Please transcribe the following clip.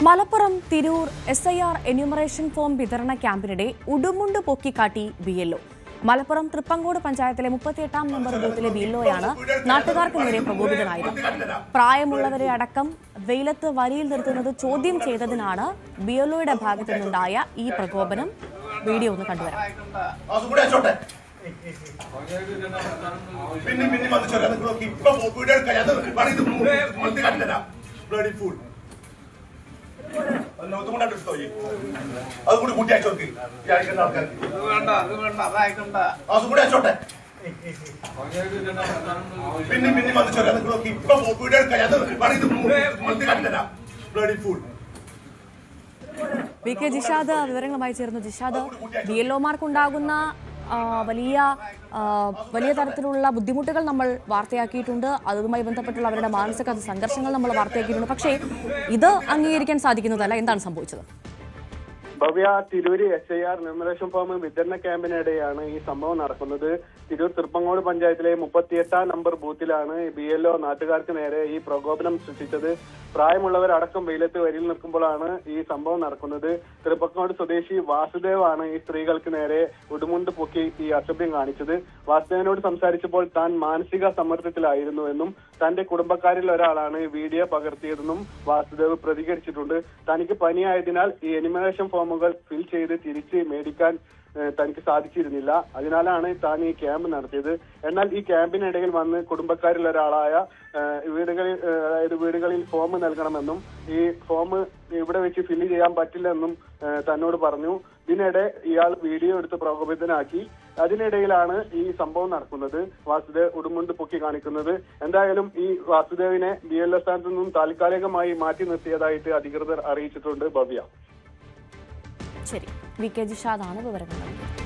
Malappuram Tirur SIR enumeration form വിതരണ ക്യാമ്പിനിടെ ഉടുമുണ്ട് പൊക്കിക്കാട്ടി BLO. Malappuram Thrippangode പഞ്ചായത്തിലെ 38-ാം number ബൂത്തിലെ BLOയാണ് നാട്ടുകാർക്ക് നേരെ പ്രകോപിതനായത്. പ്രായമുള്ളവരെ അടക്കം വെയിലത്ത് വരിയിൽ നിർത്തുന്നത് ചോദ്യം ചെയ്തതിനാണ് BLOയുടെ ഭാഗത്തു നിന്നുണ്ടായ ഈ പ്രകോപനം. വീഡിയോ ഒന്ന് കണ്ടുവരാം. VK ജിഷാദ് വിവരങ്ങളുമായി ചേർന്നു. ജിഷാദ്, BLOമാർക്കുണ്ടാകുന്ന വലിയ തരത്തിലുള്ള ബുദ്ധിമുട്ടുകൾ നമ്മൾ വാർത്തയാക്കിയിട്ടുണ്ട്. അതുമായി ബന്ധപ്പെട്ടുള്ള അവരുടെ മാനസിക സംഘർഷങ്ങൾ നമ്മൾ വാർത്തയാക്കിയിട്ടുണ്ട്. പക്ഷേ ഇത് അംഗീകരിക്കാൻ സാധിക്കുന്നതല്ല. എന്താണ് സംഭവിച്ചത്? Bhavya, Tirur SIR enumeration form വിതരണ ക്യാമ്പിനിടെയാണ് ഈ സംഭവം നടക്കുന്നത്. തിരൂർ തൃപ്പങ്ങോട് പഞ്ചായത്തിലെ 38-ാം നമ്പർ ബൂത്തിലാണ് BLO നാട്ടുകാർക്ക് നേരെ ഈ പ്രകോപനം സൃഷ്ടിച്ചത്. പ്രായമുള്ളവരടക്കം വെയിലത്ത് വരിയിൽ നിൽക്കുമ്പോഴാണ് ഈ സംഭവം നടക്കുന്നത്. തൃപ്പങ്ങോട് സ്വദേശി വാസുദേവ് ആണ് ഈ സ്ത്രീകൾക്ക് നേരെ ഉടുമുണ്ട് പൊക്കി ഈ അസഭ്യം കാണിച്ചത്. വാസുദേവനോട് സംസാരിച്ചപ്പോൾ താൻ മാനസിക സമ്മർദ്ദത്തിലായിരുന്നു എന്നും തന്റെ കുടുംബക്കാരിൽ ഒരാളാണ് വീഡിയോ പകർത്തിയതെന്നും വാസുദേവ് പ്രതികരിച്ചിട്ടുണ്ട്. തനിക്ക് പനിയായതിനാൽ ഈ എന്യൂമറേഷൻ ഫോമുകൾ ഫിൽ ചെയ്ത് തിരിച്ച് മേടിക്കാൻ തനിക്ക് സാധിച്ചിരുന്നില്ല. അതിനാലാണ് താൻ ഈ ക്യാമ്പ് നടത്തിയത്. എന്നാൽ ഈ ക്യാമ്പിനിടയിൽ വന്ന് കുടുംബക്കാരിൽ ഒരാളായ വീടുകളിൽ ഫോം നൽകണമെന്നും ഈ ഫോം ഇവിടെ വെച്ച് ഫില്ല് ചെയ്യാൻ പറ്റില്ലെന്നും തന്നോട് പറഞ്ഞു. ഇതിനിടെ ഇയാൾ വീഡിയോ എടുത്ത് പ്രകോപിതനാക്കി. അതിനിടയിലാണ് ഈ സംഭവം നടക്കുന്നത്. വാസുദേവ് ഉടുമുണ്ട് പൊക്കി കാണിക്കുന്നത്. എന്തായാലും ഈ വാസുദേവിനെ BLO സ്ഥാനത്ത് നിന്നും താൽക്കാലികമായി മാറ്റി നിർത്തിയതായിട്ട് അധികൃതർ അറിയിച്ചിട്ടുണ്ട്. ഭവ്യ, ശരി. VK ജിഷാദാണ് വിവരങ്ങൾ നൽകിയത്.